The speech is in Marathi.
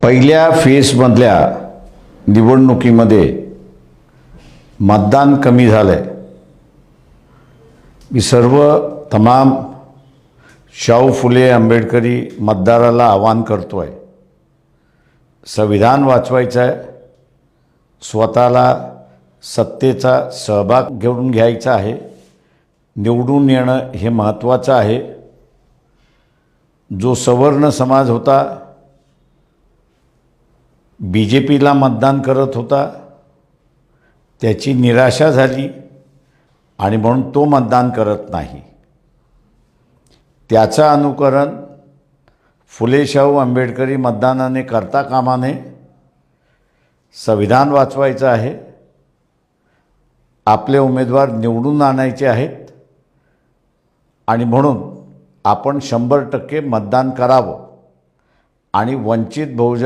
पहिल्या फेजमधल्या निवडणुकीमध्ये मतदान कमी झालंय। मी सर्व तमाम शाहू फुले आंबेडकरी मतदाराला आवाहन करतोय, संविधान वाचवायचं आहे, स्वतःला सत्तेचा सहभाग घेऊन घ्यायचा आहे, निवडून येणं हे महत्त्वाचं आहे। जो सवर्ण समाज होता, BJPला मतदान करत होता, त्याची निराशा झाली आणि म्हणून तो मतदान करत नाही। त्याचं अनुकरण फुले शाहू आंबेडकरी मतदानाने करता कामा नये। संविधान वाचवायचं आहे, आपले उमेदवार निवडून आणायचे आहेत आणि म्हणून आपण 100% मतदान करावं आणि वंचित बहुजन